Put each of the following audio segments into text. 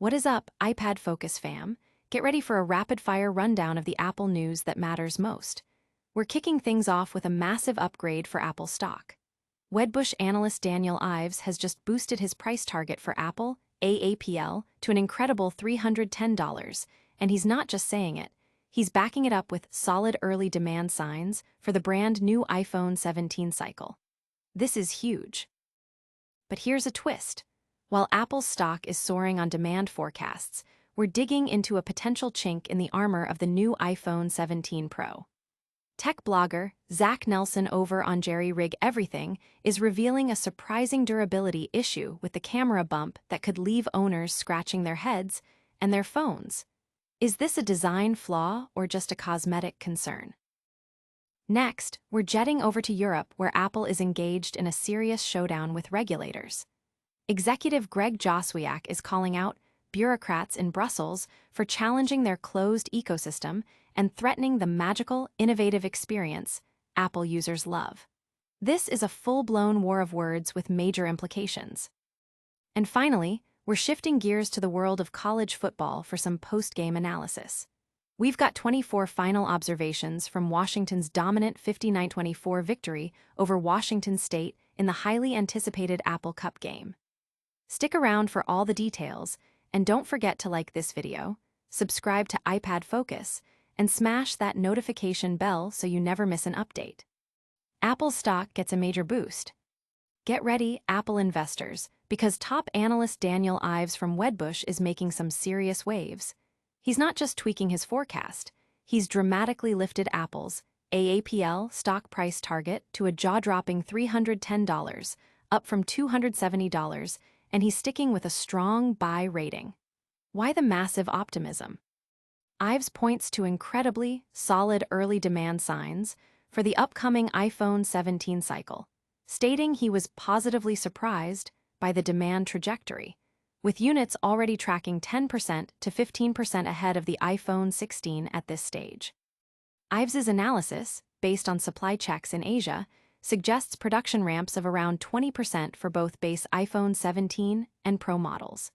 What is up, iPad Focus fam? Get ready for a rapid-fire rundown of the Apple news that matters most. We're kicking things off with a massive upgrade for Apple stock. Wedbush analyst Daniel Ives has just boosted his price target for Apple, AAPL, to an incredible $310, and he's not just saying it. He's backing it up with solid early demand signs for the brand new iPhone 17 cycle. This is huge. But here's a twist. While Apple's stock is soaring on demand forecasts, we're digging into a potential chink in the armor of the new iPhone 17 Pro. Tech blogger Zach Nelson over on Jerry Rig Everything is revealing a surprising durability issue with the camera bump that could leave owners scratching their heads and their phones. Is this a design flaw or just a cosmetic concern? Next, we're jetting over to Europe where Apple is engaged in a serious showdown with regulators. Executive Greg Joswiak is calling out bureaucrats in Brussels for challenging their closed ecosystem and threatening the magical, innovative experience Apple users love. This is a full-blown war of words with major implications. And finally, we're shifting gears to the world of college football for some post-game analysis. We've got 24 final observations from Washington's dominant 59-24 victory over Washington State in the highly anticipated Apple Cup game. Stick around for all the details, and don't forget to like this video, subscribe to iPad Focus, and smash that notification bell so you never miss an update. Apple's stock gets a major boost. Get ready, Apple investors, because top analyst Daniel Ives from Wedbush is making some serious waves. He's not just tweaking his forecast, he's dramatically lifted Apple's AAPL stock price target to a jaw-dropping $310, up from $270, and he's sticking with a strong buy rating. Why the massive optimism? Ives points to incredibly solid early demand signs for the upcoming iPhone 17 cycle, stating he was positively surprised by the demand trajectory, with units already tracking 10% to 15% ahead of the iPhone 16 at this stage. Ives's analysis, based on supply checks in Asia, suggests production ramps of around 20% for both base iPhone 17 and Pro models.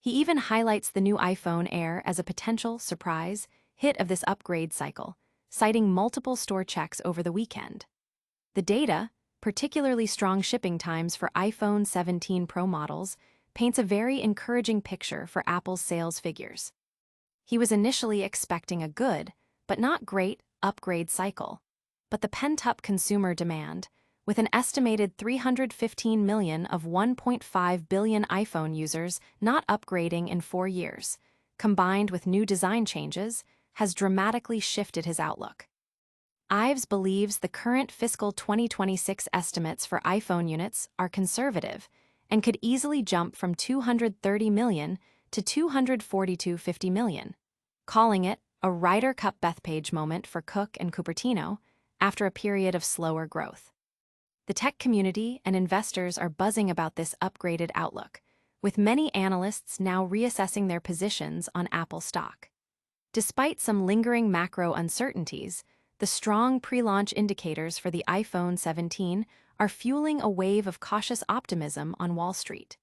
He even highlights the new iPhone Air as a potential surprise hit of this upgrade cycle, citing multiple store checks over the weekend. The data, particularly strong shipping times for iPhone 17 Pro models, paints a very encouraging picture for Apple's sales figures. He was initially expecting a good, but not great, upgrade cycle. But the pent-up consumer demand, with an estimated 315 million of 1.5 billion iPhone users not upgrading in 4 years, combined with new design changes, has dramatically shifted his outlook. Ives believes the current fiscal 2026 estimates for iPhone units are conservative and could easily jump from 230 million to 242.50 million, calling it a Ryder Cup Bethpage moment for Cook and Cupertino after a period of slower growth. The tech community and investors are buzzing about this upgraded outlook, with many analysts now reassessing their positions on Apple stock. Despite some lingering macro uncertainties, the strong pre-launch indicators for the iPhone 17 are fueling a wave of cautious optimism on Wall Street.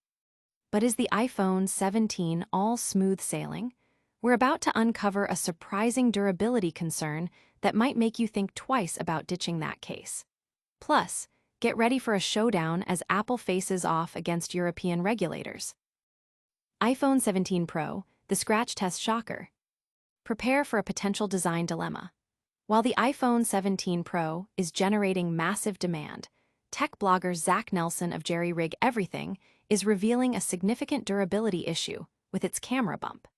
But is the iPhone 17 all smooth sailing? We're about to uncover a surprising durability concern that might make you think twice about ditching that case. Plus, get ready for a showdown as Apple faces off against European regulators. iPhone 17 Pro, the scratch test shocker. Prepare for a potential design dilemma. While the iPhone 17 Pro is generating massive demand, tech blogger Zach Nelson of Jerry Rig Everything is revealing a significant durability issue with its camera bump.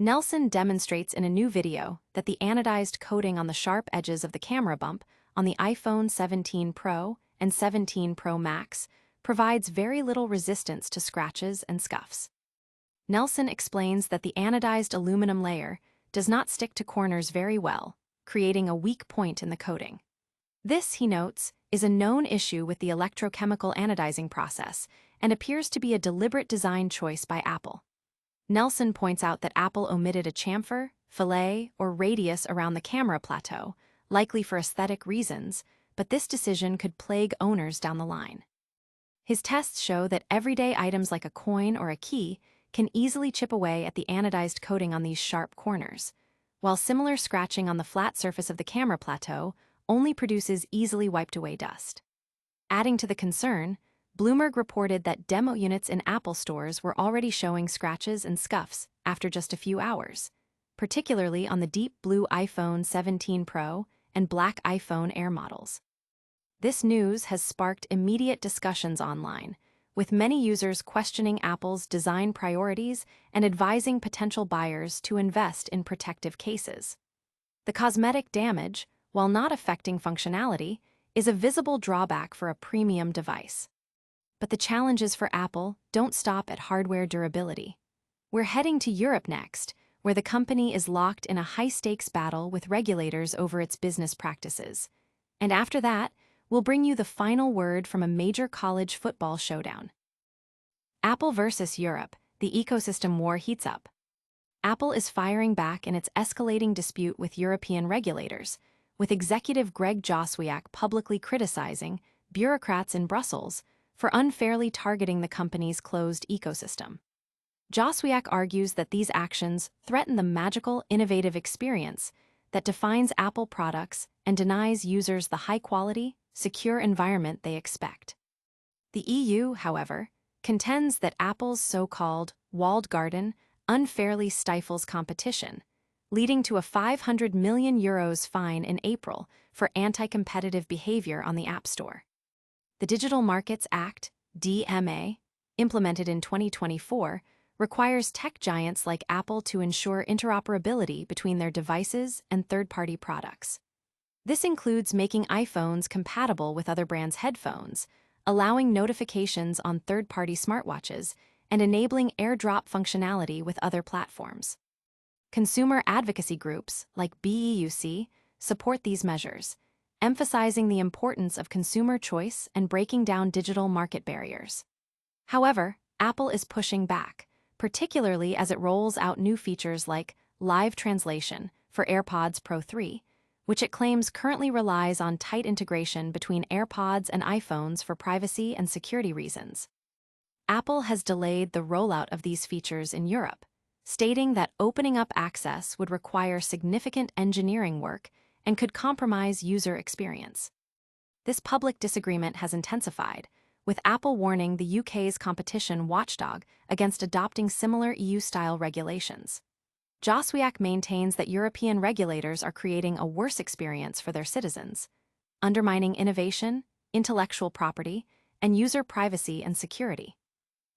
Nelson demonstrates in a new video that the anodized coating on the sharp edges of the camera bump on the iPhone 17 Pro and 17 Pro Max provides very little resistance to scratches and scuffs. Nelson explains that the anodized aluminum layer does not stick to corners very well, creating a weak point in the coating. This, he notes, is a known issue with the electrochemical anodizing process and appears to be a deliberate design choice by Apple. Nelson points out that Apple omitted a chamfer, fillet, or radius around the camera plateau, likely for aesthetic reasons, but this decision could plague owners down the line. His tests show that everyday items like a coin or a key can easily chip away at the anodized coating on these sharp corners, while similar scratching on the flat surface of the camera plateau only produces easily wiped away dust. Adding to the concern, Bloomberg reported that demo units in Apple stores were already showing scratches and scuffs after just a few hours, particularly on the deep blue iPhone 17 Pro and black iPhone Air models. This news has sparked immediate discussions online, with many users questioning Apple's design priorities and advising potential buyers to invest in protective cases. The cosmetic damage, while not affecting functionality, is a visible drawback for a premium device. But the challenges for Apple don't stop at hardware durability. We're heading to Europe next, where the company is locked in a high-stakes battle with regulators over its business practices. And after that, we'll bring you the final word from a major college football showdown. Apple versus Europe, the ecosystem war heats up. Apple is firing back in its escalating dispute with European regulators, with executive Greg Joswiak publicly criticizing bureaucrats in Brussels for unfairly targeting the company's closed ecosystem. Joswiak argues that these actions threaten the magical, innovative experience that defines Apple products and denies users the high-quality, secure environment they expect. The EU, however, contends that Apple's so-called walled garden unfairly stifles competition, leading to a €500 million fine in April for anti-competitive behavior on the App Store. The Digital Markets Act, DMA, implemented in 2024, requires tech giants like Apple to ensure interoperability between their devices and third-party products. This includes making iPhones compatible with other brands' headphones, allowing notifications on third-party smartwatches, and enabling AirDrop functionality with other platforms. Consumer advocacy groups, like BEUC, support these measures, emphasizing the importance of consumer choice and breaking down digital market barriers. However, Apple is pushing back, particularly as it rolls out new features like live translation for AirPods Pro 3, which it claims currently relies on tight integration between AirPods and iPhones for privacy and security reasons. Apple has delayed the rollout of these features in Europe, stating that opening up access would require significant engineering work and could compromise user experience. This public disagreement has intensified, with Apple warning the UK's competition watchdog against adopting similar EU-style regulations. Joswiak maintains that European regulators are creating a worse experience for their citizens, undermining innovation, intellectual property, and user privacy and security.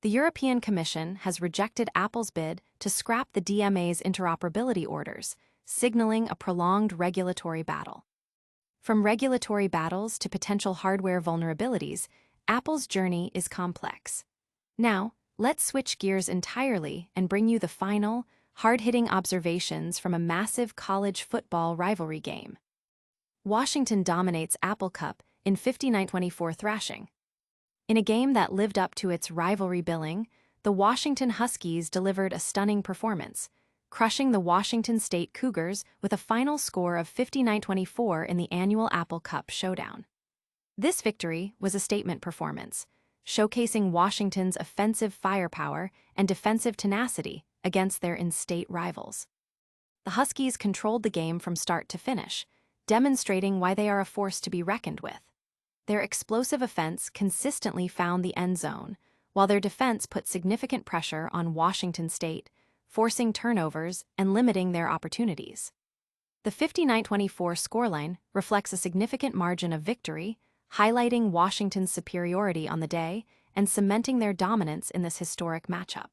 The European Commission has rejected Apple's bid to scrap the DMA's interoperability orders, signaling a prolonged regulatory battle. From regulatory battles to potential hardware vulnerabilities, Apple's journey is complex. Now, let's switch gears entirely and bring you the final, hard-hitting observations from a massive college football rivalry game. Washington dominates Apple Cup in 59-24 thrashing. In a game that lived up to its rivalry billing, the Washington Huskies delivered a stunning performance, crushing the Washington State Cougars with a final score of 59-24 in the annual Apple Cup showdown. This victory was a statement performance, showcasing Washington's offensive firepower and defensive tenacity against their in-state rivals. The Huskies controlled the game from start to finish, demonstrating why they are a force to be reckoned with. Their explosive offense consistently found the end zone, while their defense put significant pressure on Washington State, forcing turnovers and limiting their opportunities. The 59-24 scoreline reflects a significant margin of victory, highlighting Washington's superiority on the day and cementing their dominance in this historic matchup.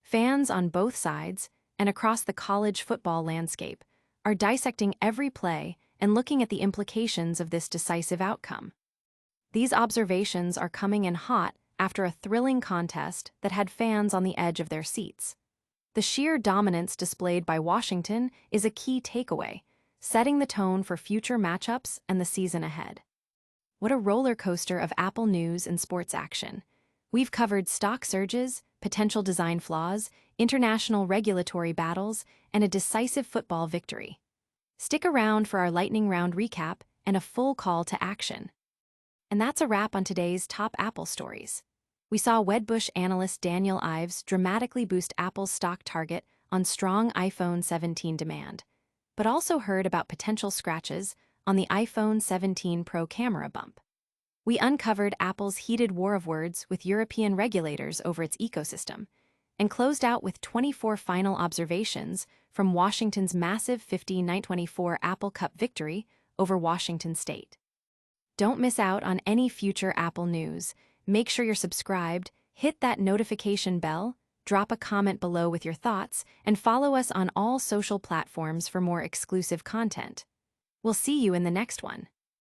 Fans on both sides, and across the college football landscape, are dissecting every play and looking at the implications of this decisive outcome. These observations are coming in hot after a thrilling contest that had fans on the edge of their seats. The sheer dominance displayed by Washington is a key takeaway, setting the tone for future matchups and the season ahead. What a roller coaster of Apple news and sports action. We've covered stock surges, potential design flaws, international regulatory battles, and a decisive football victory. Stick around for our lightning round recap and a full call to action. And that's a wrap on today's top Apple stories. We saw Wedbush analyst Daniel Ives dramatically boost Apple's stock target on strong iPhone 17 demand, but also heard about potential scratches on the iPhone 17 Pro camera bump. We uncovered Apple's heated war of words with European regulators over its ecosystem, and closed out with 24 final observations from Washington's massive 50-24 Apple Cup victory over Washington State. Don't miss out on any future Apple news. Make sure you're subscribed, hit that notification bell, drop a comment below with your thoughts, and follow us on all social platforms for more exclusive content. We'll see you in the next one.